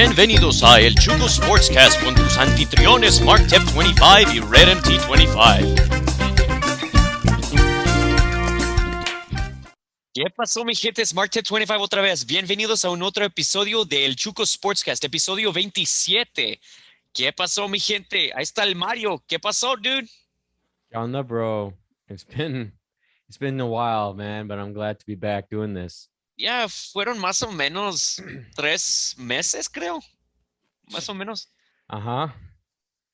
Bienvenidos a el Chuco Sportscast con tus anfitriones Mark Tep 25 y Red MT 25. ¿Qué pasó, mi gente? Es Mark Tep 25 otra vez. Bienvenidos a un otro episodio del Chuco Sportscast, episodio 27. ¿Qué pasó, mi gente? Ahí está el Mario. ¿Qué pasó, dude? ¿Qué onda, bro? It's been a while, man, but I'm glad to be back doing this. Ya fueron más o menos 3 meses, creo. Más o menos. Uh-huh.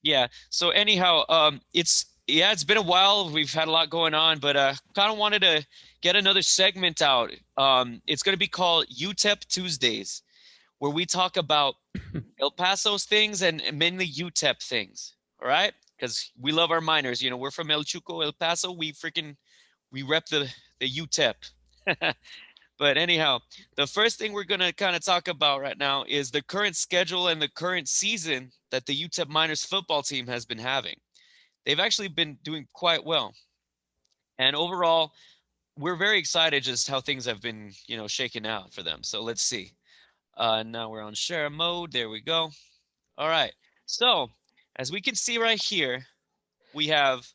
Yeah. So anyhow, it's been a while. We've had a lot going on, but kind of wanted to get another segment out. It's going to be called UTEP Tuesdays, where we talk about El Paso's things and mainly UTEP things. All right? Because we love our miners. You know, we're from El Chuco, El Paso. We rep the UTEP. But anyhow, the first thing we're going to kind of talk about right now is the current schedule and the current season that the UTEP Miners football team has been having. They've actually been doing quite well. And overall, we're very excited just how things have been, shaking out for them. So let's see. Now we're on share mode. There we go. All right. So as we can see right here, we have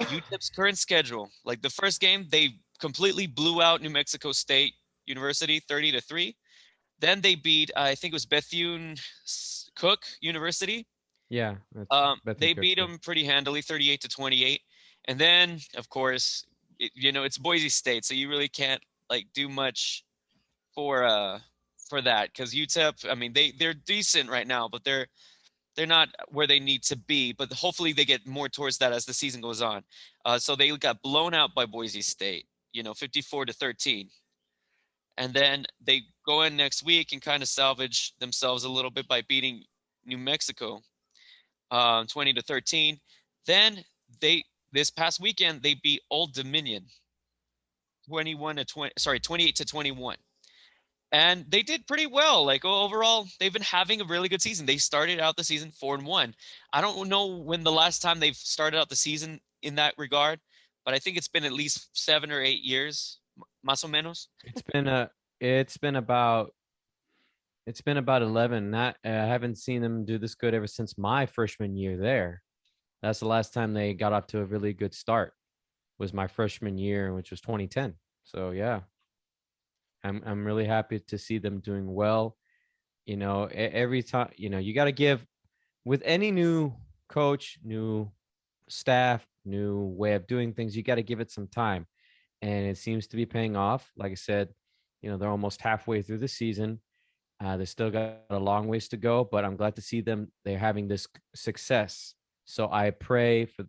UTEP's current schedule. Like the first game, they completely blew out New Mexico State University 30-3. Then they beat, I think it was Bethune Cook University. Yeah, that's They Bethany Cook. beat them pretty handily, 38-28. And then, of course, it's Boise State, so you really can't like do much for for that because UTEP. I mean, they're decent right now, but they're not where they need to be. But hopefully, they get more towards that as the season goes on. So they got blown out by Boise State, 54-13. And then they go in next week and kind of salvage themselves a little bit by beating New Mexico 20-13. Then they this past weekend they beat Old Dominion 28-21. And they did pretty well. Like overall, they've been having a really good season. They started out the season 4-1. I don't know when the last time they've started out the season in that regard, but I think it's been at least 7 or 8 years, más o menos. It's been about it's been about 11. Not I haven't seen them do this good ever since my freshman year there. That's the last time they got off to a really good start. Was my freshman year, which was 2010. So yeah, I'm really happy to see them doing well. Every time, you got to give with any new coach, new staff, new way of doing things, you got to give it some time. And it seems to be paying off. Like I said, they're almost halfway through the season. They still got a long ways to go, but I'm glad to see them. They're having this success. So I pray for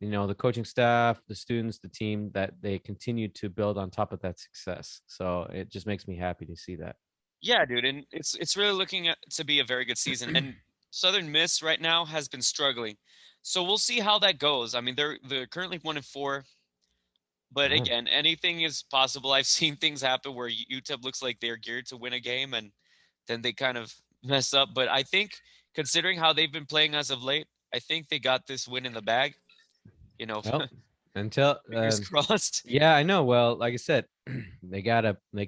the coaching staff, the students, the team that they continue to build on top of that success. So it just makes me happy to see that. Yeah, dude, and it's really looking to be a very good season. And Southern Miss right now has been struggling, so we'll see how that goes. I mean, they're currently 1-4, but Oh. again, anything is possible. I've seen things happen where UTEP looks like they're geared to win a game, and then they kind of mess up. But I think considering how they've been playing as of late, I think they got this win in the bag. You know, Well, until fingers crossed. yeah, I know. Well, like I said, they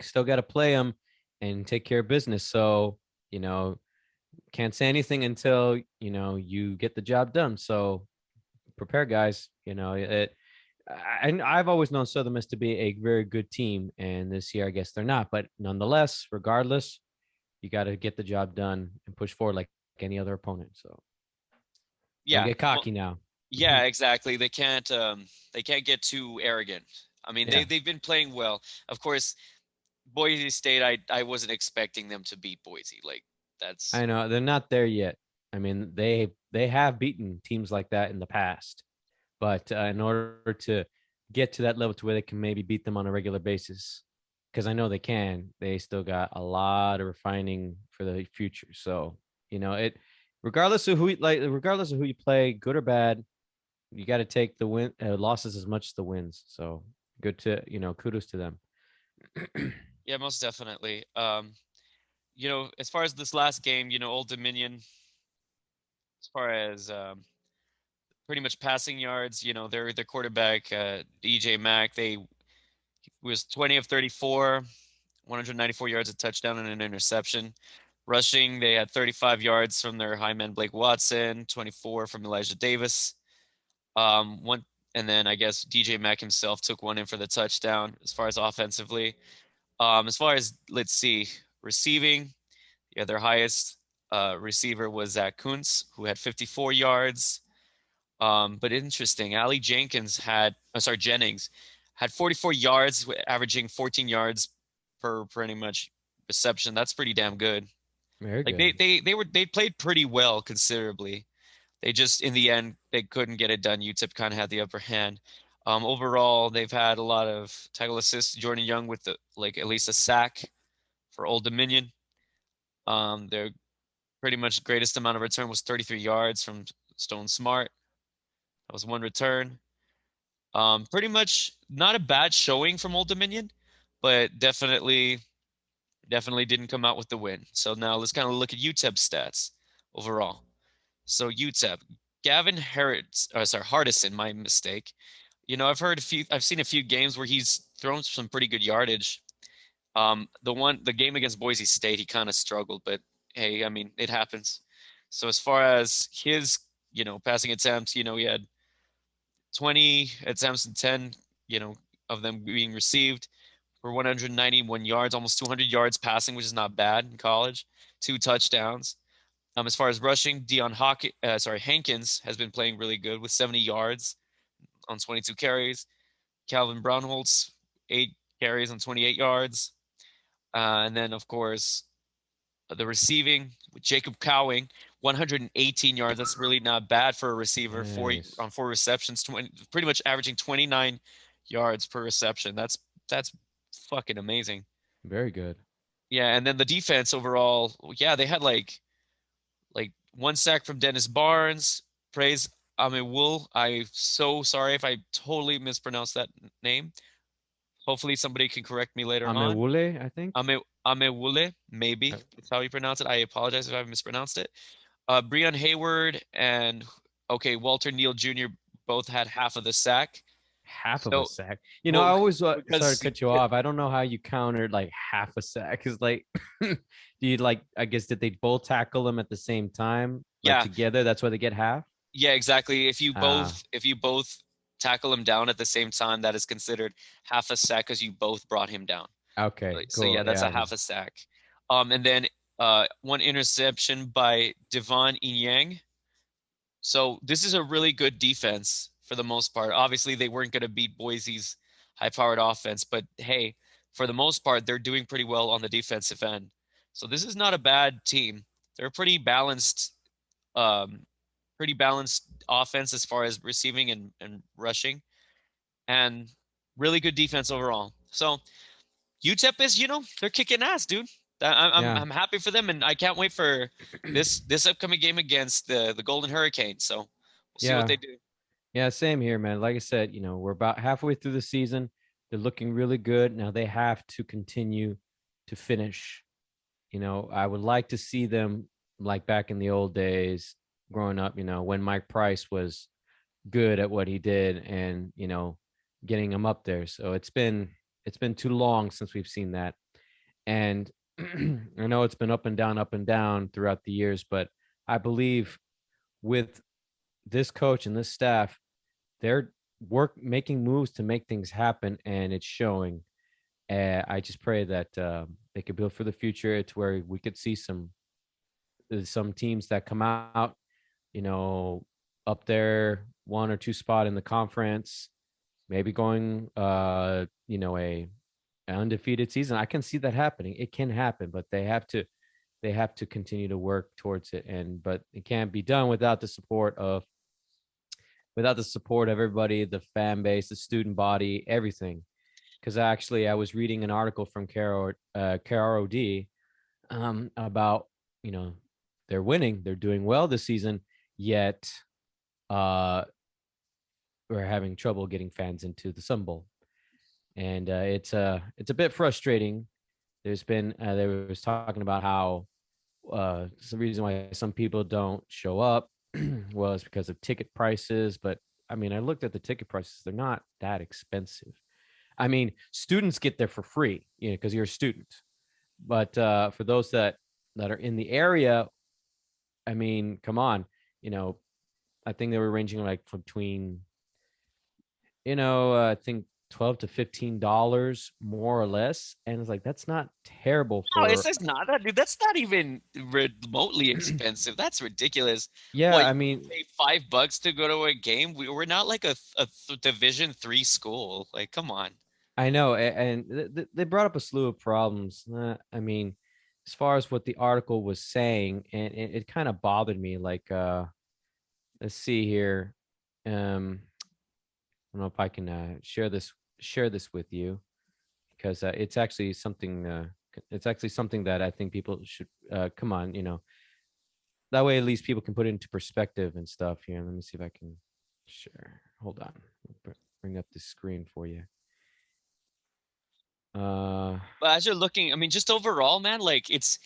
still gotta play them and take care of business. So you know, can't say anything until you get the job done. So prepare, guys. I've always known Southern Miss to be a very good team, and this year I guess they're not. But nonetheless, regardless, you got to get the job done and push forward like any other opponent. So don't Yeah, get well, cocky now. yeah, exactly. They can't get too arrogant. I mean, Yeah, they've been playing well. Of course, Boise State, I wasn't expecting them to beat Boise. Like that's I know they're not there yet. I mean, they have beaten teams like that in the past, but in order to get to that level to where they can maybe beat them on a regular basis, because I know they can, they still got a lot of refining for the future. So it, regardless of who you play, good or bad, you got to take the losses as much as the wins. So good to kudos to them. yeah, most definitely. As far as this last game, Old Dominion, as far as pretty much passing yards, their quarterback, EJ Mack, they was 20 of 34, 194 yards, a touchdown, and an interception. Rushing, they had 35 yards from their high man Blake Watson, 24 from Elijah Davis. One, and then I guess DJ Mack himself took one in for the touchdown as far as offensively. As far as let's see, receiving, yeah, their highest receiver was Zach Kuntz, who had 54 yards. But interesting, Ali Jenkins had, sorry, Jennings had 44 yards, averaging 14 yards per pretty much reception. That's pretty damn good. Very Like good. they played pretty well considerably. They just in the end they couldn't get it done. UTEP kind of had the upper hand. Overall, they've had a lot of tackle assists. Jordan Young with the like at least a sack for Old Dominion. Their pretty much greatest amount of return was 33 yards from Stone Smart. That was one return. Pretty much not a bad showing from Old Dominion, but definitely didn't come out with the win. So now let's kind of look at UTEP stats overall. So UTEP, Gavin Harris, sorry, Hardison, my mistake. I've seen a few games where he's thrown some pretty good yardage. The game against Boise State, he kind of struggled, but hey, I mean, it happens. So as far as his, passing attempts, he had 20 attempts and 10, of them being received for 191 yards, almost 200 yards passing, which is not bad in college. Two touchdowns. As far as rushing, Hankins has been playing really good with 70 yards on 22 carries. Calvin Brownholtz, 8 carries on 28 yards. And then, of course, the receiving with Jacob Cowing, 118 yards. That's really not bad for a receiver. Nice. On 4 receptions, pretty much averaging 29 yards per reception. That's fucking amazing. Very good. Yeah, and then the defense overall, yeah, they had like one sack from Dennis Barnes. Praise Amewul. I'm so sorry if I totally mispronounced that name. Hopefully somebody can correct me later on. Amewule, I think. Amewule, maybe that's how you pronounce it. I apologize if I mispronounced it. Breon Hayward and okay, Walter Neal Jr. both had half of the sack. Half of a So, sack. I well, always sorry to because cut you off. I don't know how you countered like half a sack. Cause like, do you like? I guess did they both tackle them at the same time, like yeah, together? That's why they get half. yeah, exactly. If you Ah, both if you both tackle him down at the same time, that is considered half a sack because you both brought him down. okay, So cool. yeah, that's a Yeah, half because a sack. And then one interception by Devon Inyang. So this is a really good defense for the most part. Obviously, they weren't going to beat Boise's high-powered offense, but hey, for the most part, they're doing pretty well on the defensive end. So this is not a bad team. They're um, pretty balanced offense as far as receiving and rushing, and really good defense overall. So UTEP is, they're kicking ass, dude. yeah, I'm happy for them, and I can't wait for this upcoming game against the Golden Hurricane. So we'll see what yeah, they do. yeah. Same here, man. Like I said, we're about halfway through the season. They're looking really good. Now they have to continue to finish. I would like to see them like back in the old days, growing up. When Mike Price was good at what he did, and getting him up there. So it's been too long since we've seen that. And I know it's been up and down throughout the years, but I believe with this coach and this staff, they're making moves to make things happen, and it's showing. I just pray that they could build for the future. It's where we could see some teams that come out, you know, up there, one or two spot in the conference, maybe going, a undefeated season. I can see that happening. It can happen, but they have to continue to work towards it. But it can't be done without the support of everybody, the fan base, the student body, everything. Because actually, I was reading an article from KROD about you know they're winning, they're doing well this season, yet uh, we're having trouble getting fans into the Sun Bowl, and it's a bit frustrating. They was talking about how it's the reason why some people don't show up. Well, it's because of ticket prices, but I mean, I looked at the ticket prices; they're not that expensive. I mean, students get there for free, because you're a student. But for those that that are in the area. I mean, come on, you know, I think they were ranging like between, I think $12 to $15 more or less, and it's like that's not terrible No, it's for. just not that, dude. That's not even remotely expensive. That's ridiculous. Yeah, What, you I mean, pay $5 to go to a game? We're not like a Division 3 school. Like, come on. I know, and they brought up a slew of problems. I mean, as far as what the article was saying, and it kind of bothered me. Like, let's see here. I don't know if I can share this with you because it's actually something that I think people should come on. That way at least people can put it into perspective and stuff. Here, let me see if I can share. Hold on, bring up the screen for you. Uh, But as you're looking, I mean, just overall, man, like it's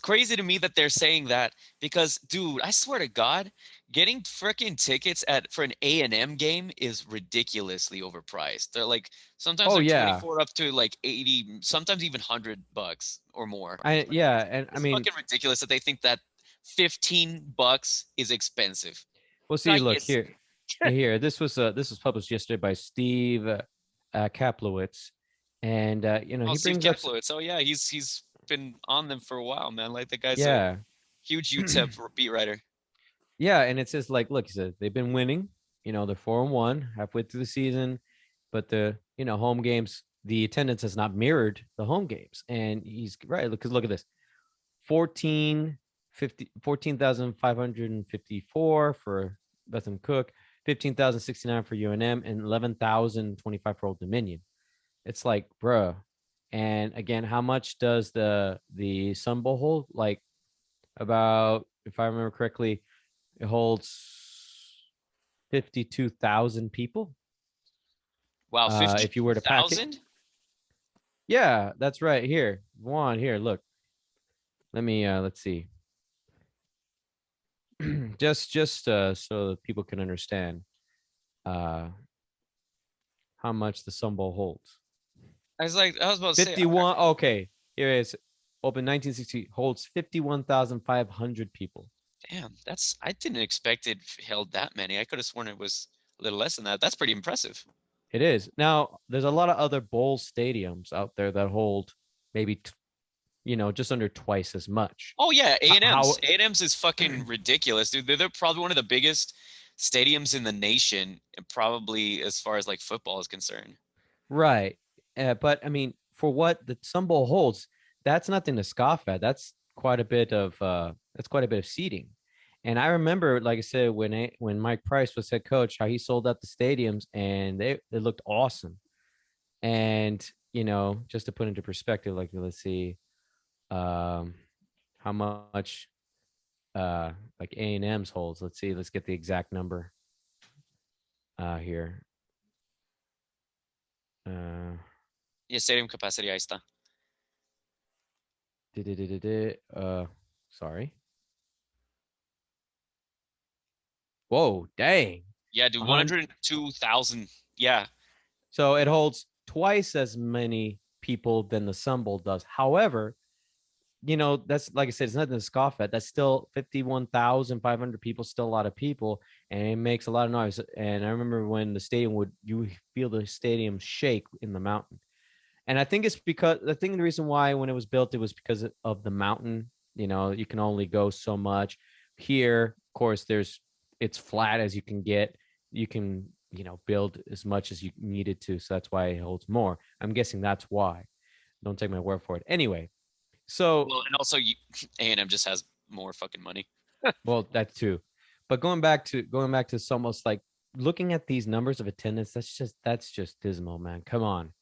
crazy to me that they're saying that because, dude, I swear to God, getting freaking tickets at for an A&M game is ridiculously overpriced. They're like sometimes oh they're yeah, 24 up to like 80, sometimes even $100 or more. I Like yeah, and I it's mean, fucking ridiculous that they think that $15 is expensive. we'll see. Look Guys, here, here. This was published yesterday by Steve Kaplowitz, and oh, he Steve brings up. Kaplowitz. Oh yeah, he's been on them for a while, man. Like the guy's a Yeah, huge UTEP beat writer. yeah, and it says like, look, he says they've been winning. They're 4-1 halfway through the season, but the home games, the attendance has not mirrored the home games, and he's right. Because look at this: 14,554 for Bethlehem Cook, 15,069 for UNM, and 11,025 for Old Dominion. It's like, bruh. And again, how much does the Sun Bowl hold? Like about, if I remember correctly, it holds 52,000 people. Wow, If you were to pack it. 52,000? Yeah, that's right. Here, Juan, here, look. Let's see. just so that people can understand uh how much the Sun Bowl holds. I was about to say, 51. Okay, here it is. Open 1960, holds 51,500 people. damn, I didn't expect it held that many. I could have sworn it was a little less than that. That's pretty impressive. It is. Now, there's a lot of other bowl stadiums out there that hold maybe just under twice as much. Oh yeah, A&M's. How A&M's is fucking ridiculous, dude. They're probably one of the biggest stadiums in the nation, and probably as far as like football is concerned. Right. But I mean, for what the Sun Bowl holds, that's nothing to scoff at. That's quite a bit of seating. And I remember, like I said, when Mike Price was head coach, how he sold out the stadiums and they looked awesome. And just to put into perspective, like let's see, um, how much like A&M's holds. Let's see, let's get the exact number here. Uh, Yeah, stadium capacity, ahí está. sorry. Whoa, dang. Yeah, dude, 100. 102,000. Yeah. So it holds twice as many people than the Sun Bowl does. However, that's like I said, it's nothing to scoff at. That's still 51,500 people, still a lot of people, and it makes a lot of noise. And I remember when you feel the stadium shake in the mountain. And I think the reason why when it was built, it was because of the mountain. You can only go so much. Here, of course, it's flat as you can get. You can, build as much as you needed to. So that's why it holds more. I'm guessing that's why. Don't take my word for it. Anyway, so, Well, and also A&M just has more fucking money. well, that too. But going back to it's almost like looking at these numbers of attendance, that's just dismal, man. Come on.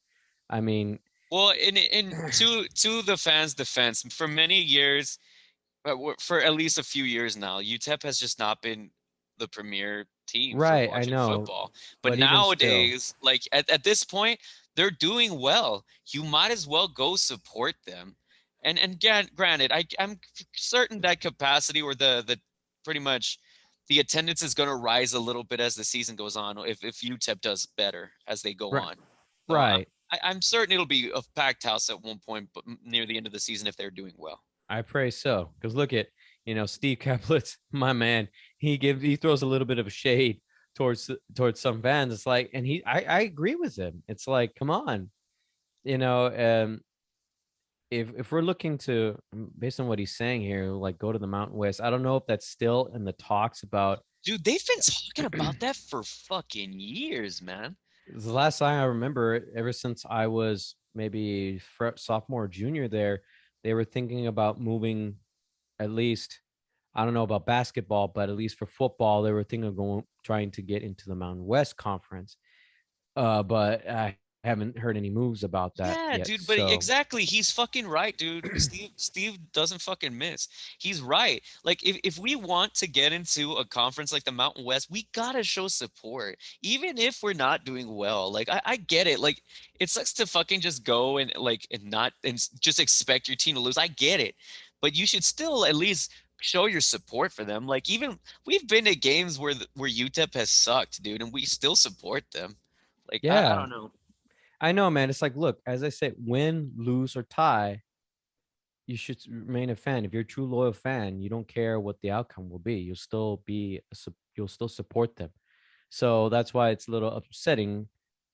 I mean, Well, in to the fans' defense, for many years, for at least a few years now, UTEP has just not been the premier team for right, I watching know, football. But but even still. nowadays, like at this point, they're doing well. You might as well go support them. And granted, I'm certain that capacity or the pretty much the attendance is going to rise a little bit as the season goes on if UTEP does better as they go Right. on. So Right. I'm certain it'll be a packed house at one point, but near the end of the season if they're doing well. I pray so. Because look at, Steve Kaplitz, my man. He throws a little bit of a shade towards some fans. It's like, and I agree with him. It's like, come on, you know, um, if we're looking to, based on what he's saying here, like go to the Mountain West. I don't know if that's still in the talks about. Dude, they've been talking about that for fucking years, man. The last time I remember, ever since I was maybe sophomore, or junior there, they were thinking about moving at least. I don't know about basketball, but at least for football, they were thinking of trying to get into the Mountain West Conference. But I haven't heard any moves about that Yeah, yet. dude, but So exactly, he's fucking right, dude. Steve doesn't fucking miss. He's right. Like if we want to get into a conference like the Mountain West, we gotta show support. Even if we're not doing well. Like I get it. Like it sucks to fucking just go and like and not and just expect your team to lose. I get it. But you should still at least show your support for them. Like even we've been to games where UTEP has sucked, dude, and we still support them. Like I yeah, don't know. I know, man. It's like, look, as I said, win, lose, or tie, you should remain a fan. If you're a true loyal fan, you don't care what the outcome will be. You'll still support them. So that's why it's a little upsetting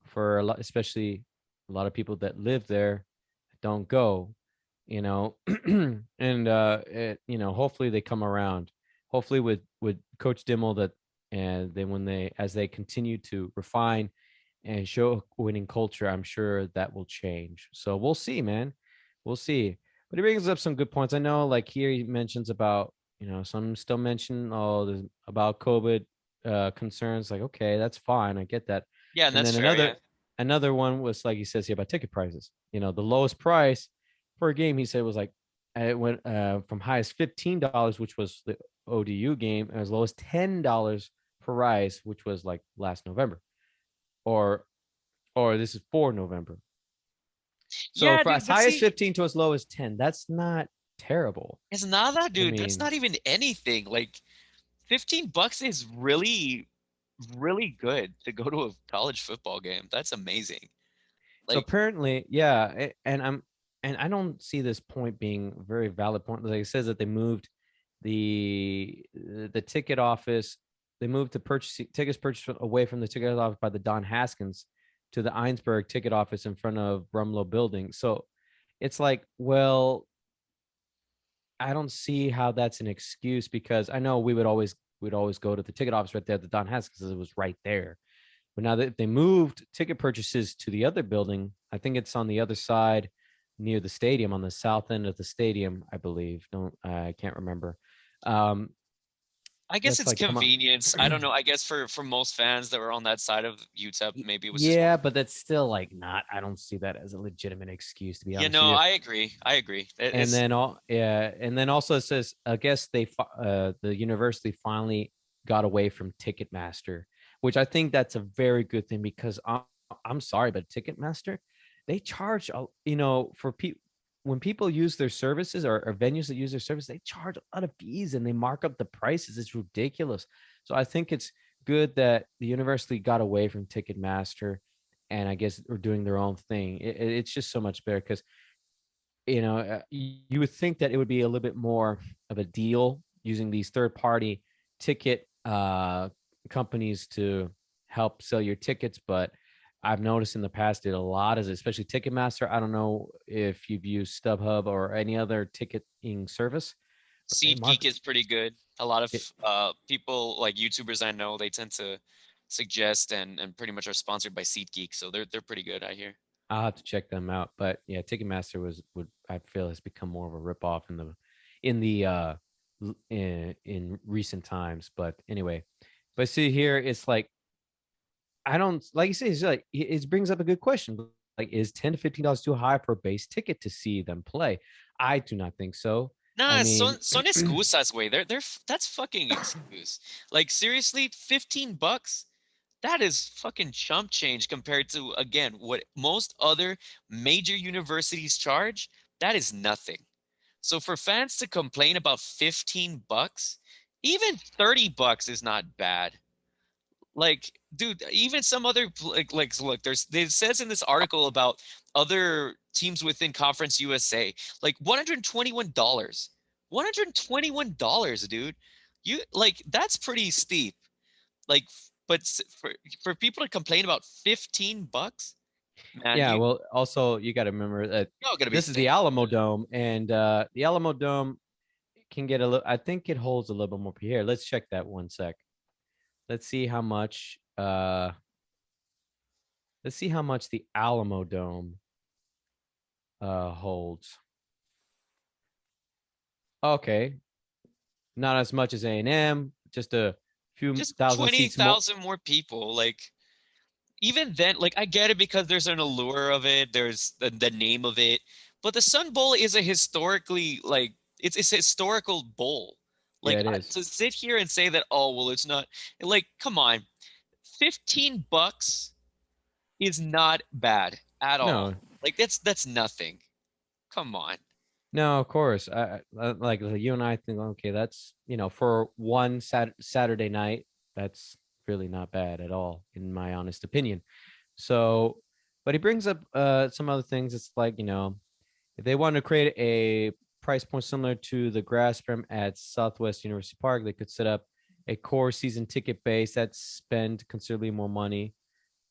for a lot, especially a lot of people that live there don't go, you know, and hopefully they come around. Hopefully with Coach Dimmel that, and then as they continue to refine and show winning culture, I'm sure that will change. So we'll see, man. We'll see. But he brings up some good points. I know, like here he mentions about, some still mention about COVID concerns. Like, okay, that's fine. I get that. Yeah, and And that's then fair, yeah. another one was like he says here about ticket prices. The lowest price for a game he said was like it went from high as $15, which was the ODU game, and as low as $10 for Rice, which was like last November, or this is for November. So Yeah, for dude, as but high as see, 15 to as low as 10, that's not terrible. it's nada, I dude. That's mean, not even anything. Like $15 is really, really good to go to a college football game. That's amazing. so Like, apparently, yeah, and I don't see this point being a very valid point. Like it says that they moved the ticket office, they moved the tickets purchased away from the ticket office by the Don Haskins to the Einsberg ticket office in front of Brumlow Building. So it's like, well, I don't see how that's an excuse, because I know we'd always go to the ticket office right there at the Don Haskins because it was right there. But now that they moved ticket purchases to the other building, I think it's on the other side near the stadium, on the south end of the stadium, I believe. Don't I can't remember. Um, I guess that's it's like, come on. convenience. I don't know. I guess for most fans that were on that side of UTEP, maybe it was just more. Yeah, but that's still like not. I don't see that as a legitimate excuse, to be You honest with know, you. I agree. I agree. And then also it says, I guess the university finally got away from Ticketmaster, which I think that's a very good thing, because I'm sorry, but Ticketmaster, they charge for people, when people use their services, or venues that use their service, they charge a lot of fees and they mark up the prices. It's ridiculous. So I think it's good that the university got away from Ticketmaster, and I guess are doing their own thing. It's just so much better, because you would think that it would be a little bit more of a deal using these third party ticket companies to help sell your tickets. But I've noticed in the past that a lot is, especially Ticketmaster. I don't know if you've used StubHub or any other ticketing service, but they SeatGeek mark is pretty good. A lot it. of people like YouTubers I know, they tend to suggest and pretty much are sponsored by SeatGeek, so they're pretty good, I hear. I'll have to check them out. But yeah, Ticketmaster would I feel has become more of a ripoff in recent times. But anyway, but see here, it's like, I don't, like you say, it's like it brings up a good question. Like, is $10 to $15 too high for a base ticket to see them play? I do not think so. I Nah, mean, son excusas, way. That's fucking excuse. Like seriously, $15? That is fucking chump change compared to again what most other major universities charge. That is nothing. So for fans to complain about $15, even $30 is not bad. Like dude, even some other like look, it says in this article about other teams within Conference USA, like $121. $121, dude. You like that's pretty steep. Like, but for people to complain about $15, man, Yeah, well, also you got to remember that y'all gotta be this is the insane. Alamo Dome, and the Alamo Dome can get a little. I think it holds a little bit more here. Let's check that one sec. Let's see how much. Let's see how much the Alamo Dome holds. Okay, not as much as A&M. Just a few Just thousand seats more. 20,000 more people. Like even then, like I get it because there's an allure of it, there's the name of it, but the Sun Bowl is a historically like it's a historical bowl. Yeah, Like it is. to sit here and say that, oh well, it's not like come on, $15 is not bad at all. No, Like that's nothing. Come on. no, of course. Like you and I think, okay, that's for one Saturday night, that's really not bad at all, in my honest opinion. So, but he brings up some other things. It's like if they want to create a price point similar to the grass brim at Southwest University Park, they could set up a core season ticket base that spend considerably more money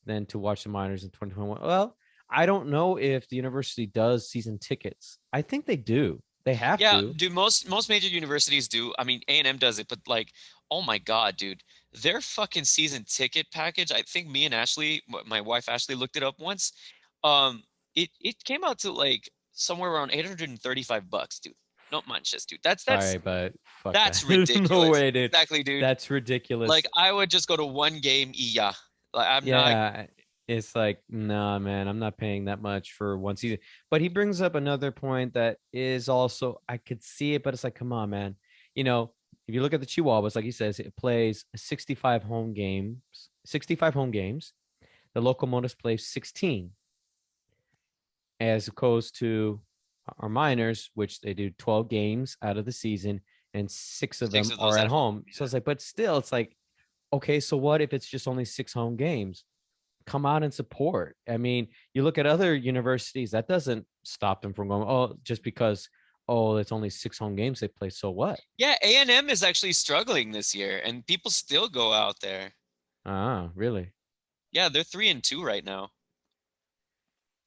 than to watch the Miners in 2021. Well, I don't know if the university does season tickets. I think they do. They have Yeah, to. do most major universities do. I mean, A&M does it, but like, oh my God, dude, their fucking season ticket package. I think me and Ashley, my wife Ashley, looked it up once. Um, it came out to like somewhere around $835, dude. Not manches, dude. Sorry, but fuck that. That's There's no ridiculous. way, dude. Exactly, dude. That's Like ridiculous. I would just go to one game, yeah. Like I'm not. Yeah, it's like, nah, man, I'm not paying that much for one season. But he brings up another point that is also, I could see it, but it's like, come on, man. You know, if you look at the Chihuahuas, like he says, it plays 65 home games. The Locomotives play 16, as opposed to our Miners, which they do 12 games out of the season, and six of Six them of are those at at home. home. So it's like, but still, it's like, okay, so what if it's just only six home games? Come out and support. I mean, you look at other universities, that doesn't stop them from going, oh, just because, oh, it's only six home games they play. So what? Yeah, A&M is actually struggling this year, and people still go out there. Ah, really? Yeah, they're 3-2 right now.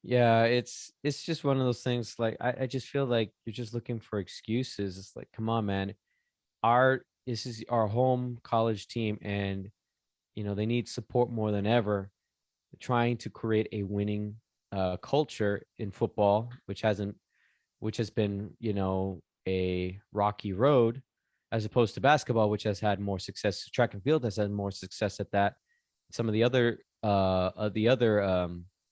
Yeah, it's just one of those things. Like I just feel like you're just looking for excuses. It's like, come on, man. This is our home college team, and they need support more than ever. Trying to create a winning culture in football, which has been, a rocky road, as opposed to basketball, which has had more success. Track and field has had more success at that. Some of the other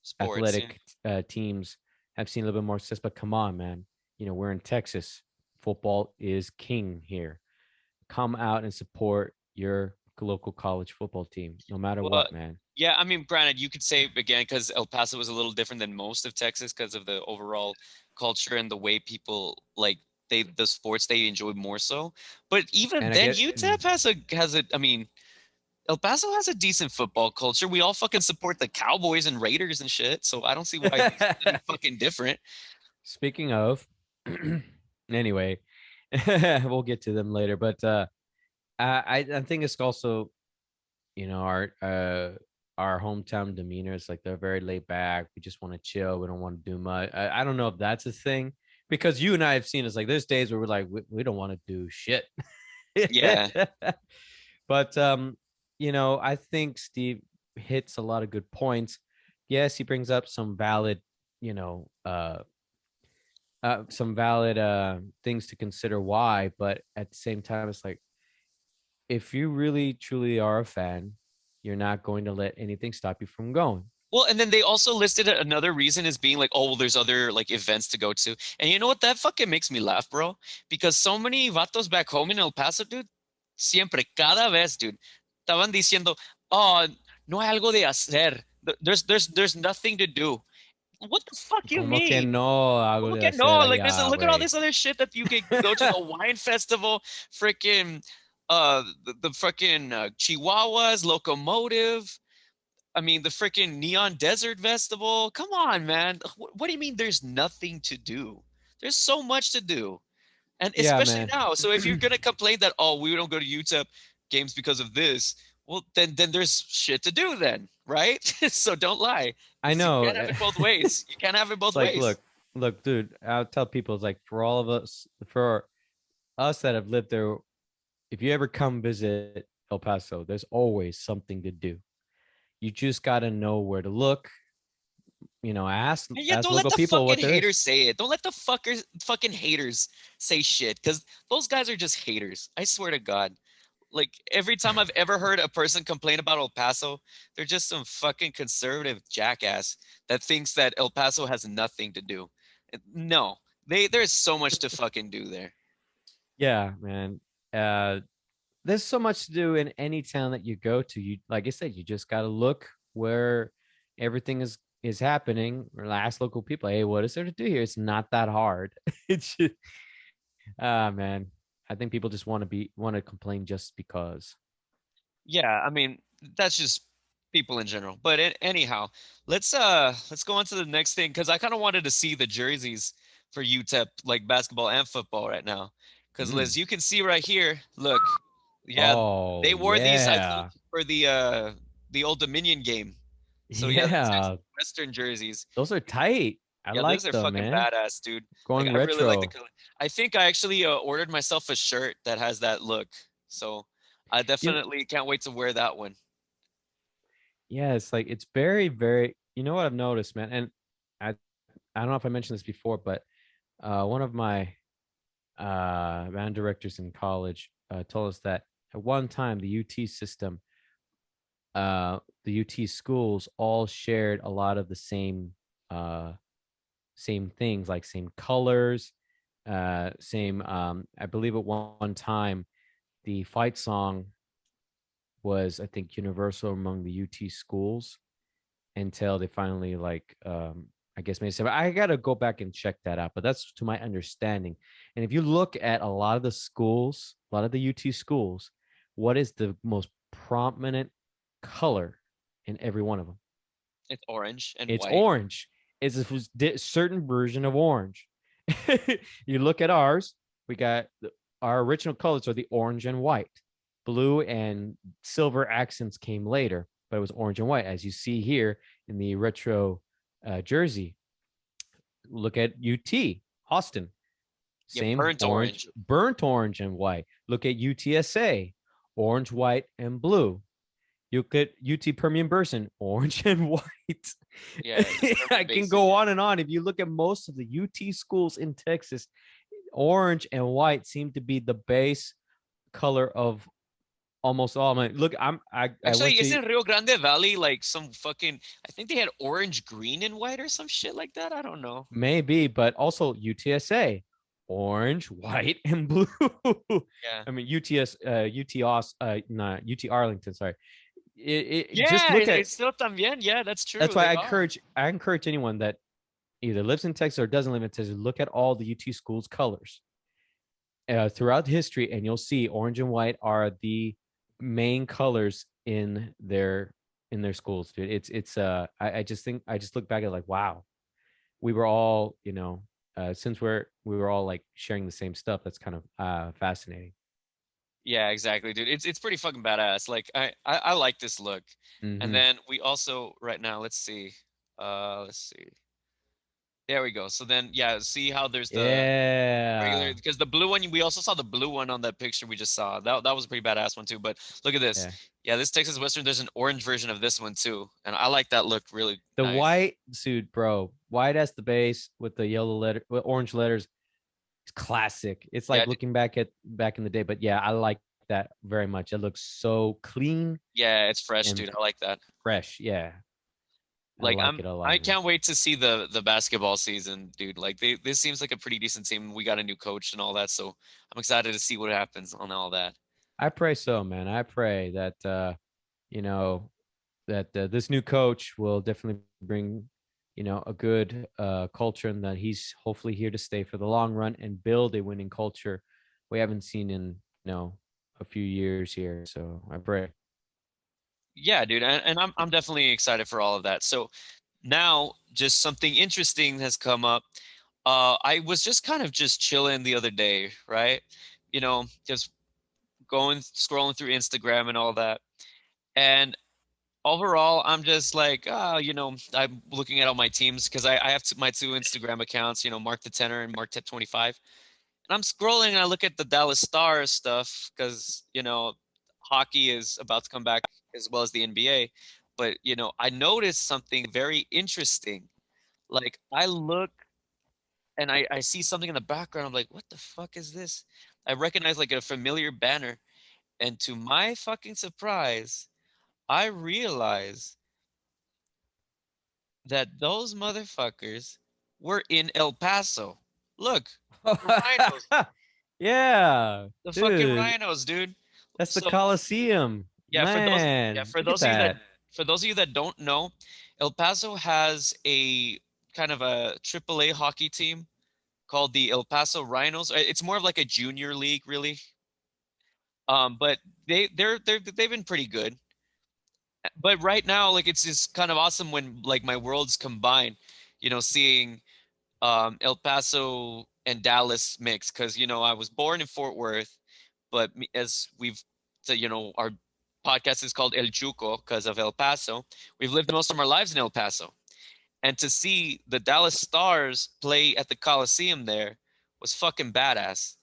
Sports. Yeah. athletic teams have seen a little bit more success. But come on, man, we're in Texas. Football is king here. Come out and support your local college football team, no matter Well, what, man. yeah, I mean, granted, you could say again because El Paso was a little different than most of Texas because of the overall culture and the way people like the sports they enjoy more so. But even And I then, get, UTEP has a. I mean, El Paso has a decent football culture. We all fucking support the Cowboys and Raiders and shit. So I don't see why it's any fucking different. speaking of, anyway, we'll get to them later. But I think it's also, our hometown demeanor is like they're very laid back. We just want to chill. We don't want to do much. I don't know if that's a thing, because you and I have seen it's like there's days where we're like we don't want to do shit. Yeah. But I think Steve hits a lot of good points. Yes, he brings up you know, uh, some valid things to consider why, but at the same time, it's like if you really truly are a fan, you're not going to let anything stop you from going. Well, and then they also listed another reason as being like, oh, well, there's other like events to go to. And you know what? That fucking makes me laugh, bro. Because so many vatos back home in El Paso, dude, siempre, cada vez, dude, estaban diciendo, oh, no hay algo de hacer. There's nothing to do. What the fuck you Como que mean? no hago Como de que no? hacer Like, there's a allá, look at all güey. this other shit that you could go to the wine festival, freaking, the freaking Chihuahuas, Locomotive. I mean, the freaking Neon Desert Festival. Come on, man. What do you mean there's nothing to do? There's so much to do. And Yeah, especially man. now. So if you're gonna complain that, oh, we don't go to UTEP games because of this, well then there's shit to do then, right? So don't lie. I You know. can't have it both ways. You can't have it It's both like, ways. look, dude. I'll tell people, it's like for all of us, for us that have lived there, if you ever come visit El Paso, there's always something to do. You just gotta know where to look. Ask And yeah, ask don't let local the people fucking what there is. haters say it. Don't let the fucking haters say shit, because those guys are just haters. I swear to God. Like every time I've ever heard a person complain about El Paso, they're just some fucking conservative jackass that thinks that El Paso has nothing to do. No, there's so much to fucking do there. Yeah, man. Uh, there's so much to do in any town that you go to. You, like I said, you just gotta look where everything is happening, or ask local people, hey, what is there to do here? It's not that hard. It's just, man. I think people just want to complain just because. Yeah, I mean, that's just people in general. But anyhow, let's go on to the next thing because I kind of wanted to see the jerseys for UTEP, like basketball and football right now. Because Mm. Liz, you can see right here, look, yeah, Oh they wore these, I think, yeah, for the Old Dominion game. So yeah, the Texas yeah. Western jerseys. Those are tight. I Yeah, those like are them, fucking man. badass, dude. Like Going I really like the retro. color. I think I actually ordered myself a shirt that has that look. So I You definitely can't wait to wear that one. Yeah, it's like it's very, very. You know what I've noticed, man, and I I don't know if I mentioned this before, but one of my band directors in college told us that at one time the UT system, the UT schools all shared a lot of the uh, same things, like same colors, same. I believe at one time the fight song was, I think, universal among the UT schools until they finally like I guess maybe say, I gotta go back and check that out. But that's to my understanding. And if you look at a lot of the schools, a lot of the UT schools, what is the most prominent color in every one of them? It's orange and It's white. orange. It's a certain version of orange. You look at ours, we got our original colors are the orange and white. Blue and silver accents came later, but it was orange and white, as you see here in the retro jersey. Look at UT, Austin, Yeah, same burnt orange, orange. burnt orange and white. Look at UTSA, orange, white, and blue. You could UT Permian Basin, orange and white. Yeah, I Permian can Basin. go Yeah. on and on. If you look at most of the UT schools in Texas, orange and white seem to be the base color of almost all. My look, I went Actually, to isn't Rio Grande Valley like some fucking? I think they had orange, green, and white or some shit like that. I don't know. maybe, but also UTSA, orange, white, and blue. Yeah. I mean UTS, not UT Arlington. Sorry. Just Yeah, look at. it's still también. Yeah, that's That's true. why They are. I encourage anyone that either lives in Texas or doesn't live in Texas, look at all the UT schools colors throughout history, and you'll see orange and white are the main colors in their schools, dude. I just think I just look back at like, wow, we were all, since we were all like sharing the same stuff. That's kind of fascinating. Yeah, exactly, dude. It's pretty fucking badass. Like I like this look. And Mm-hmm. then we also right now, let's see. Let's see. There we go. So then yeah, see how there's the regular, Yeah, because the blue one, we also saw the blue one on that picture we just saw. That was a pretty badass one too. But look at this. yeah. Yeah, this Texas Western, there's an orange version of this one too. And I like that look really The nice. white suit, bro, white as the base with the yellow letter, with orange letters. It's classic. It's Yeah, like looking back in the day. But yeah, I like that very much. It looks so clean yeah, it's fresh, and dude. I like that. fresh. Yeah, I Like like it a I lot, man. can't wait to see the basketball season, dude. Like this seems like a pretty decent team. We got a new coach and all that, so I'm excited to see what happens on all that. I pray so, man. I pray that you know that this new coach will definitely bring a good culture, and that he's hopefully here to stay for the long run and build a winning culture we haven't seen in a few years here. So I pray. Yeah, dude, and I'm definitely excited for all of that. So now, just something interesting has come up. I was just kind of just chilling the other day, right? Just going scrolling through Instagram and all that. And overall, I'm just like, I'm looking at all my teams because I have my two Instagram accounts, Mark the Tenor and Mark Tet 25. And I'm scrolling and I look at the Dallas Stars stuff because, hockey is about to come back as well as the NBA. But, I noticed something very interesting. Like I look and I see something in the background. I'm like, what the fuck is this? I recognize like a familiar banner. And to my fucking surprise, I realize that those motherfuckers were in El Paso. Look, the Rhinos, Yeah, the fucking dude, Rhinos, dude. that's the So Coliseum, yeah, man. for Look at those of you that that. for those of you that don't know, El Paso has a kind of a AAA hockey team called the El Paso Rhinos. It's more of like a junior league, really. But they've been pretty good. But right now, like it's just kind of awesome when like my worlds combine, seeing El Paso and Dallas mix because I was born in Fort Worth, but as we've said, our podcast is called El Chuco because of El Paso. We've lived most of our lives in El Paso, and to see the Dallas Stars play at the Coliseum there was fucking badass.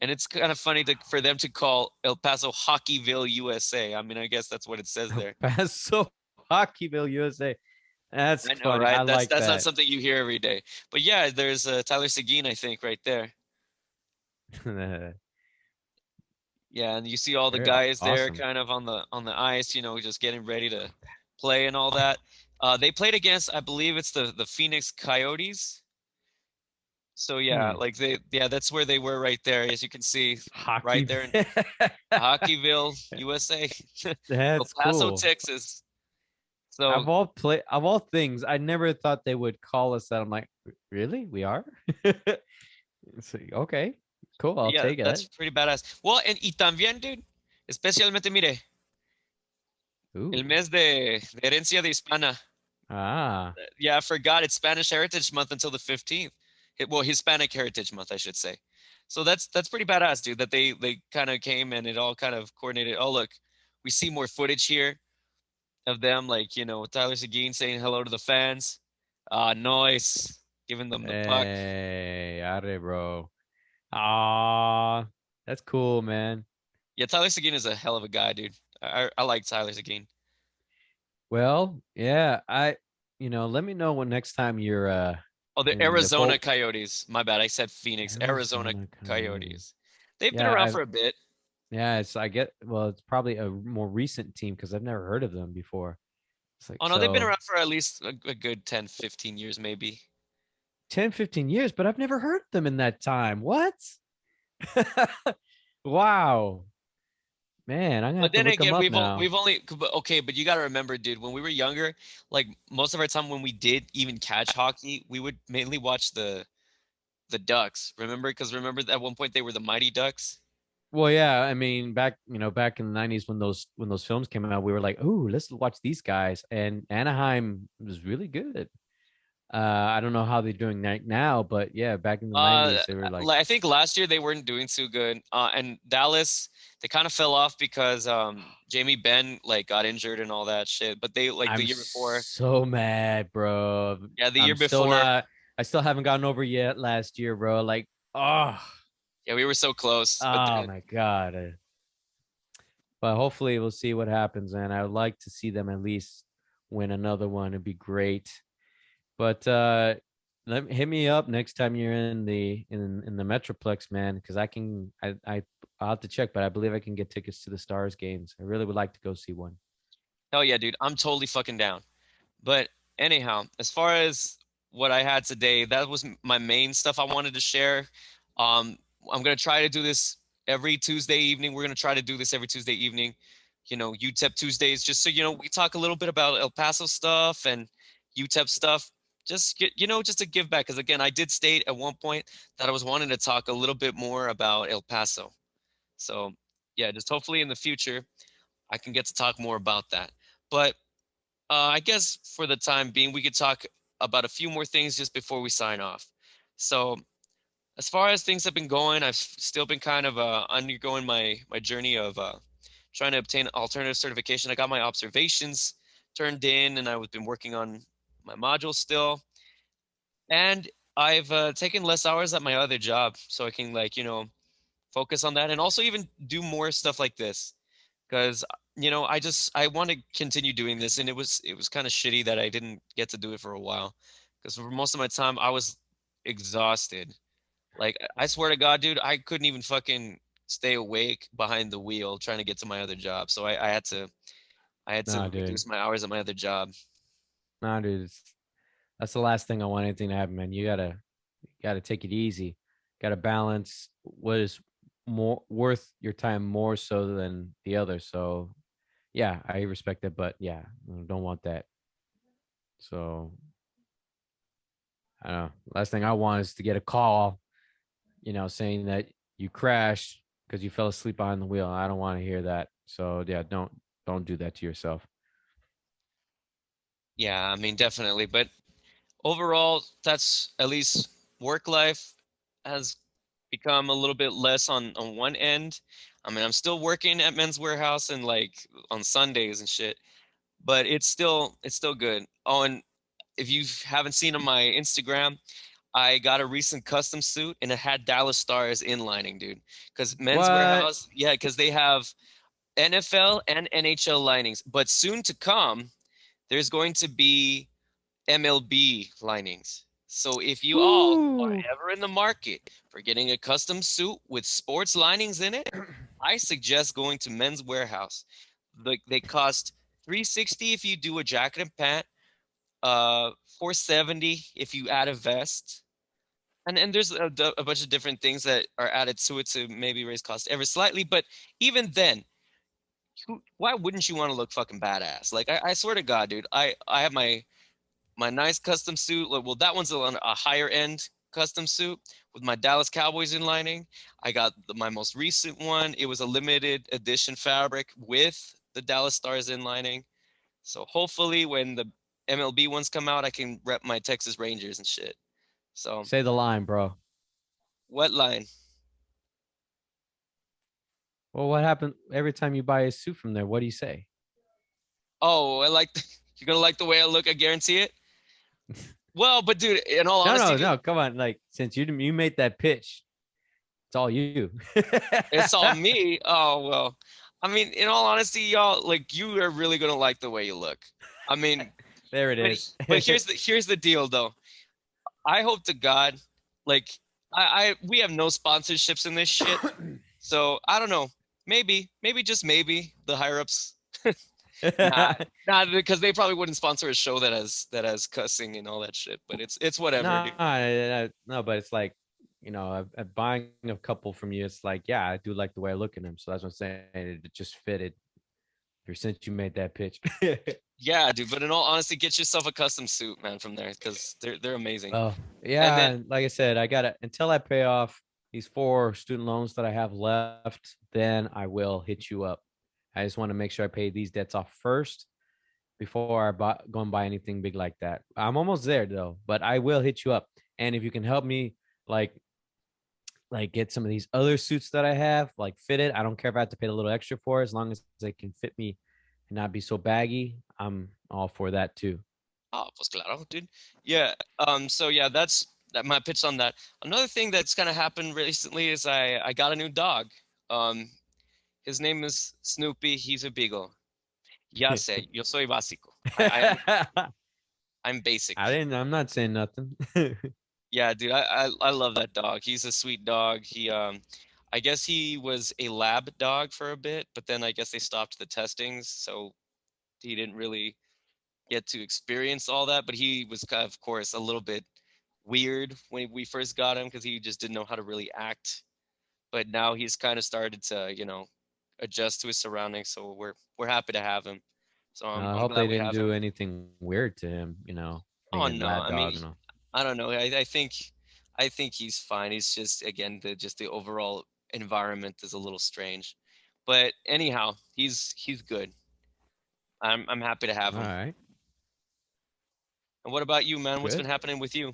And it's kind of funny for them to call El Paso Hockeyville, USA. I mean, I guess that's what it says El there. Paso Hockeyville, USA. That's I know, funny. right? I That's like that's not that. something you hear every day. But yeah, there's Tyler Seguin, I think, right there. They're Yeah, and you see all the guys there awesome. kind of on the ice, just getting ready to play and all that. They played against, I believe it's the Phoenix Coyotes. So yeah, Hmm. like yeah, that's where they were right there, as you can see, right Hockey. there in Hockeyville, USA, El That's Paso, cool. Texas. So Of all things, I never thought they would call us that. I'm like, really? We are? So, okay, cool. I'll yeah, take that's it. pretty badass. Well, and y también, dude, especialmente, mire, el Ooh. mes de herencia de hispana. Ah. Yeah, I forgot it's Spanish Heritage Month until the 15th. Well, Hispanic Heritage Month, I should say. So that's pretty badass, dude, that they kind of came and it all kind of coordinated. Oh, look, we see more footage here of them, like, Tyler Seguin saying hello to the fans. Noise, giving them the puck. Hey, arre, bro. Ah, that's cool, man. Yeah, Tyler Seguin is a hell of a guy, dude. I like Tyler Seguin. Well, yeah, let me know when next time you're Oh, the in the Arizona Fort Coyotes. My bad. I said Phoenix. Arizona Arizona Coyotes. Coyotes. They've been Yeah, around for a bit. it's I get well, it's probably a more recent team because I've never heard of them before. It's like Oh no, they've been so around for at least a good 10, 15 years, maybe. 10, 15 years, but I've never heard of them in that time. What? Wow. Man, I'm gonna But have to then look them again, up we've now. only okay, but you got to remember, dude, when we were younger, like most of our time when we did even catch hockey, we would mainly watch the Ducks. Remember? Because remember at one point they were the Mighty Ducks. Well, yeah, I mean, back in the '90s when those films came out, we were like, "Ooh, let's watch these guys." And Anaheim was really good. I don't know how they're doing right now, but yeah, back in the '90s, they were like, I think last year they weren't doing too good. And Dallas, they kind of fell off because Jamie Benn like got injured and all that shit. But they like the "I'm year before, so mad, bro. yeah, the year I'm still before, not. I still haven't gotten over yet last year, bro. Like, oh, yeah, we were so close. But oh then, my god." But hopefully, we'll see what happens, and I would like to see them at least win another one. It'd be great. But hit me up next time you're in the Metroplex, man, because I'll have to check, but I believe I can get tickets to the Stars games. I really would like to go see one. hell yeah, dude, I'm totally fucking down. But anyhow, as far as what I had today, that was my main stuff I wanted to share. I'm gonna try to do this every Tuesday evening. We're gonna try to do this every Tuesday evening. UTEP Tuesdays, just so we talk a little bit about El Paso stuff and UTEP stuff. Just just to give back. Because again, I did state at one point that I was wanting to talk a little bit more about El Paso. So yeah, just hopefully in the future I can get to talk more about that. But I guess for the time being, we could talk about a few more things just before we sign off. So, as far as things have been going, I've still been kind of undergoing my journey of trying to obtain alternative certification. I got my observations turned in, and I've been working on my module still. And I've taken less hours at my other job, so I can like focus on that, and also even do more stuff like this because I want to continue doing this, and it was kind of shitty that I didn't get to do it for a while because for most of my time I was exhausted. Like I swear to God, dude, I couldn't even fucking stay awake behind the wheel trying to get to my other job. So I had to Nah, dude. reduce my hours at my other job. Nah, dude. That's the last thing I want anything to happen, man. You gotta take it easy. Gotta balance what is more worth your time more so than the other. So yeah, I respect it, but yeah, don't want that. So I don't know. Last thing I want is to get a call, saying that you crashed because you fell asleep behind the wheel. I don't want to hear that. So yeah, don't do that to yourself. Yeah, I mean definitely, but overall, that's at least work life has become a little bit less on one end. I mean, I'm still working at Men's Warehouse and like on Sundays and shit, but it's still good. Oh, and if you haven't seen on my Instagram, I got a recent custom suit and it had Dallas Stars inlining, dude. Because Men's What? Warehouse, yeah, because they have NFL and NHL linings, but soon to come, there's going to be MLB linings. So if you all Ooh. are ever in the market for getting a custom suit with sports linings in it, I suggest going to Men's Warehouse. Like they cost 360 if you do a jacket and pant, 470 if you add a vest. And there's a bunch of different things that are added to it to maybe raise cost ever slightly, but even then, why wouldn't you want to look fucking badass? Like I swear to God, dude, I have my nice custom suit. Well, that one's a higher end custom suit with my Dallas Cowboys inlining. I got my most recent one. It was a limited edition fabric with the Dallas Stars inlining. So hopefully, when the MLB ones come out, I can rep my Texas Rangers and shit. So Say the line, bro. what line? Well, what happened every time you buy a suit from there? What do you say? Oh, I like. You're gonna like the way I look. I guarantee it. Well, but dude, in all No, honesty, no, dude, no. Come on. Like, since you made that pitch, it's all you. it's all me. Oh well. I mean, in all honesty, y'all, like you are really gonna like the way you look. I mean, There it but is. but here's the deal though. I hope to God, like I we have no sponsorships in this shit. So I don't know. Maybe just maybe the higher ups. Nah, nah, because they probably wouldn't sponsor a show that has cussing and all that shit. But it's whatever, No, dude. no, but it's like, buying a couple from you, it's like, yeah, I do like the way I look at them. So that's what I'm saying. It just fitted. Ever since you made that pitch. Yeah, dude. But in all honesty, get yourself a custom suit, man, from there because they're amazing. Well, And then yeah, like I said, I gotta until I pay off these 4 student loans that I have left, then I will hit you up. I just want to make sure I pay these debts off first before go and buy anything big like that. I'm almost there though, but I will hit you up. And if you can help me, like get some of these other suits that I have, like fitted. I don't care if I have to pay a little extra for it, as long as they can fit me and not be so baggy. I'm all for that too. oh, pues claro, dude. Yeah. So yeah, that's that my pitch on that. Another thing that's kind of happened recently is I got a new dog. Um, his name is Snoopy. He's a beagle. Ya sé, yo soy básico. I'm basic. I'm not saying nothing. Yeah, dude, I love that dog. He's a sweet dog. I guess he was a lab dog for a bit, but then I guess they stopped the testings, so he didn't really get to experience all that. But he was kind of course, a little bit weird when we first got him because he just didn't know how to really act. But now he's kind of started to, adjust to his surroundings. So we're happy to have him. So I'm I I'm hope glad they we didn't have do him. anything weird to him, being Oh a no, lab I mean, dog and all. I don't know. I think he's fine. He's just again the overall environment is a little strange. But anyhow, he's good. I'm happy to have All them. right. And what about you, man? What's been Good. happening with you?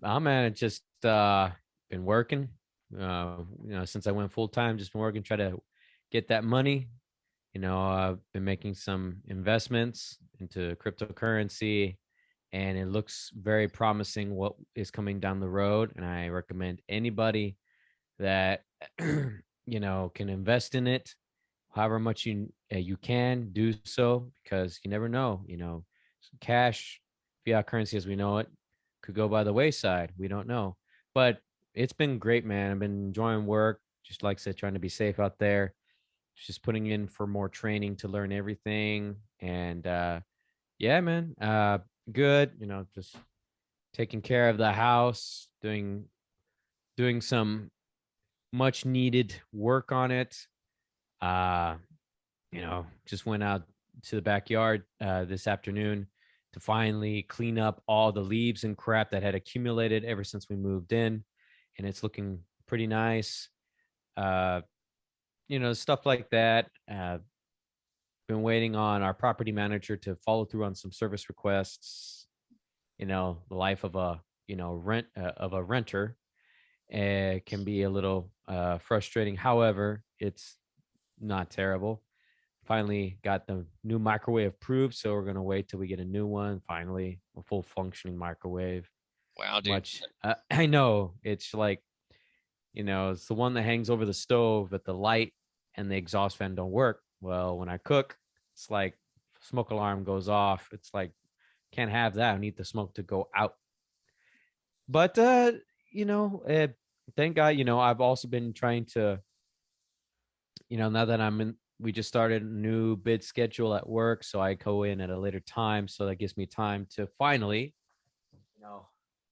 Oh man, it just been working. Since I went full time, just been working, try to get that money. I've been making some investments into cryptocurrency, and it looks very promising what is coming down the road. And I recommend anybody that can invest in it, however much you can do so, because you never know. Cash, fiat currency as we know it, could go by the wayside. We don't know, but it's been great, man. I've been enjoying work, just like I said, trying to be safe out there, just putting in for more training to learn everything. And yeah, man, good. Just taking care of the house, doing some much needed work on it. Uh, just went out to the backyard this afternoon to finally clean up all the leaves and crap that had accumulated ever since we moved in, and it's looking pretty nice. Uh, Stuff like that. Been waiting on our property manager to follow through on some service requests. The life of a renter can be a little frustrating. However, it's not terrible. Finally got the new microwave approved, so we're gonna wait till we get a new one. Finally, a full functioning microwave. Wow, dude. Much I know it's like it's the one that hangs over the stove, but the light and the exhaust fan don't work. Well, when I cook, it's like smoke alarm goes off. It's like can't have that. I need the smoke to go out. But you know, uh, thank God. I've also been trying to now that we just started a new bid schedule at work, so I go in at a later time, so that gives me time to finally, you know,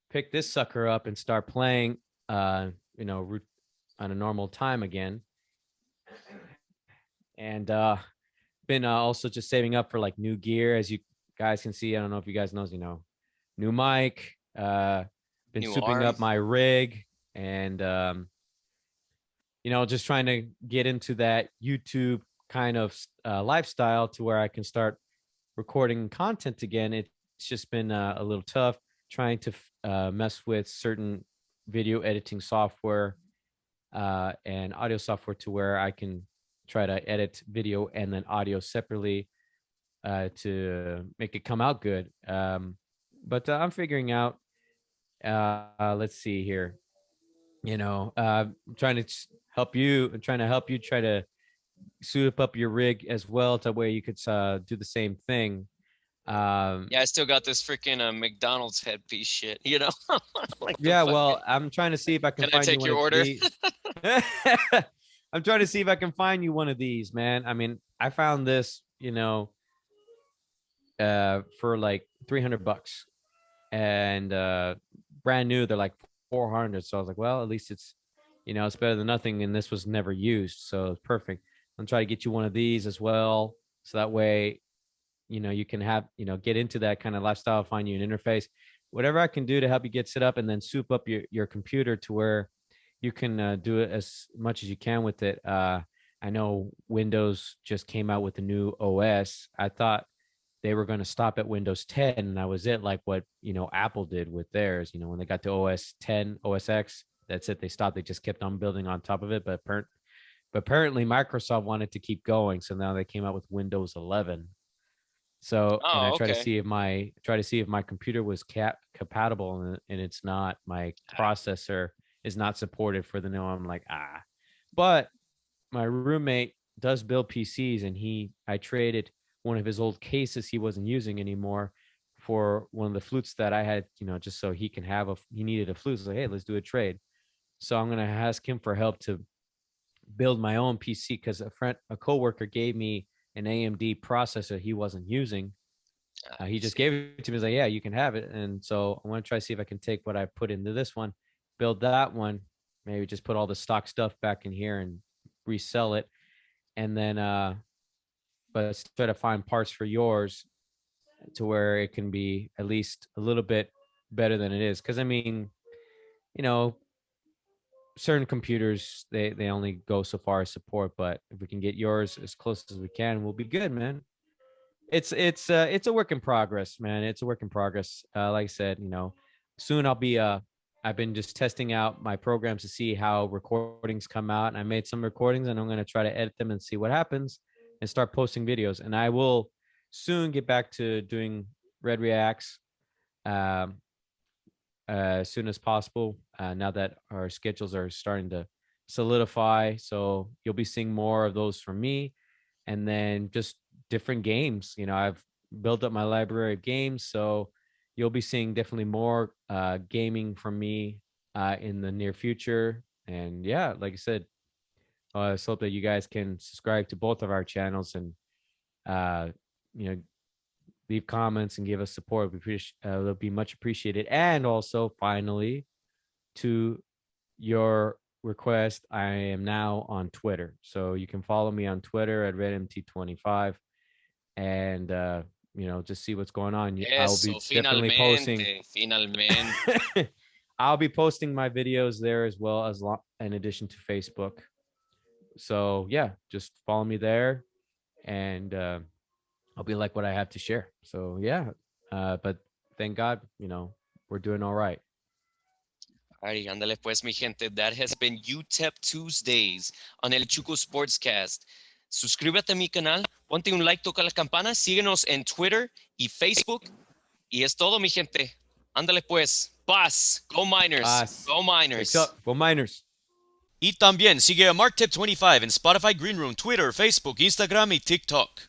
pick this sucker up and start playing, you know, on a normal time again. And been also just saving up for like new gear, as you guys can see. I don't know if you guys knows, new mic. Been New souping arm. up my rig, and just trying to get into that YouTube kind of lifestyle to where I can start recording content again. It's just been a little tough trying to mess with certain video editing software and audio software to where I can try to edit video and then audio separately to make it come out good. But I'm figuring out. Let's see here. I'm trying to help you. I'm trying to help you try to suit up your rig as well to where you could do the same thing. Um, Yeah, I still got this freaking McDonald's headpiece shit, like the yeah, fucking. well, I'm trying to see if I can Can I find you take one your of order? these. I'm trying to see if I can find you one of these, man. I mean, I found this, for like $300, and brand new. They're like 400. So I was like, well, at least it's better than nothing. And this was never used, so it's perfect. I'm trying to get you one of these as well, so that way you can have get into that kind of lifestyle, find you an interface, whatever I can do to help you get set up, and then soup up your computer to where you can do it as much as you can with it. I know Windows just came out with a new OS. I thought they were going to stop at Windows 10, and that was it, like what Apple did with theirs. When they got to OS 10, OS X, that's it. They stopped. They just kept on building on top of it. But apparently Microsoft wanted to keep going, so now they came out with Windows 11. So, and I Oh, okay. try to see if my computer was compatible, and it's not. My processor is not supported for the new. I'm like, but my roommate does build PCs, and I traded one of his old cases he wasn't using anymore for one of the flutes that I had, just so he can have he needed a flute. So, hey, let's do a trade. So I'm gonna ask him for help to build my own PC, because a coworker gave me an AMD processor he wasn't using. I He just see. gave it to me. He's like, yeah, you can have it. And so I want to try to see if I can take what I put into this one, build that one, maybe just put all the stock stuff back in here and resell it. And then, but let's try to find parts for yours to where it can be at least a little bit better than it is. Cause I mean, you know, certain computers, they only go so far as support, but if we can get yours as close as we can, we'll be good, man. It's a work in progress, man. It's a work in progress. Like I said, soon I'll be I've been just testing out my programs to see how recordings come out. And I made some recordings and I'm going to try to edit them and see what happens and start posting videos. And I will soon get back to doing Red Reacts um, as soon as possible. Now that our schedules are starting to solidify, so you'll be seeing more of those from me, and then just different games. I've built up my library of games, so you'll be seeing definitely more gaming from me in the near future. And yeah, like I said, I just hope that you guys can subscribe to both of our channels and uh, you know leave comments and give us support. It'll be much appreciated. And also, finally, to your request, I am now on Twitter, so you can follow me on Twitter at RedMT25, and just see what's going on. I'll Eso, be definitely posting. finalmente, finalmente. I'll be posting my videos there as well as in addition to Facebook. So yeah, just follow me there, and I'll be like what I have to share. So yeah, but thank God, we're doing all right. Alrighty, ándale pues, mi gente. That has been UTEP Tuesdays on el Chuco Sportscast. Suscríbete a mi canal, ponte un like, toca la campana, síguenos en Twitter y Facebook. Y es todo, mi gente. Ándale pues. Paz. Go Miners. Go Wakes Miners. up, go Miners. Y también sigue a MarkTip25 en Spotify, Greenroom, Twitter, Facebook, Instagram y TikTok.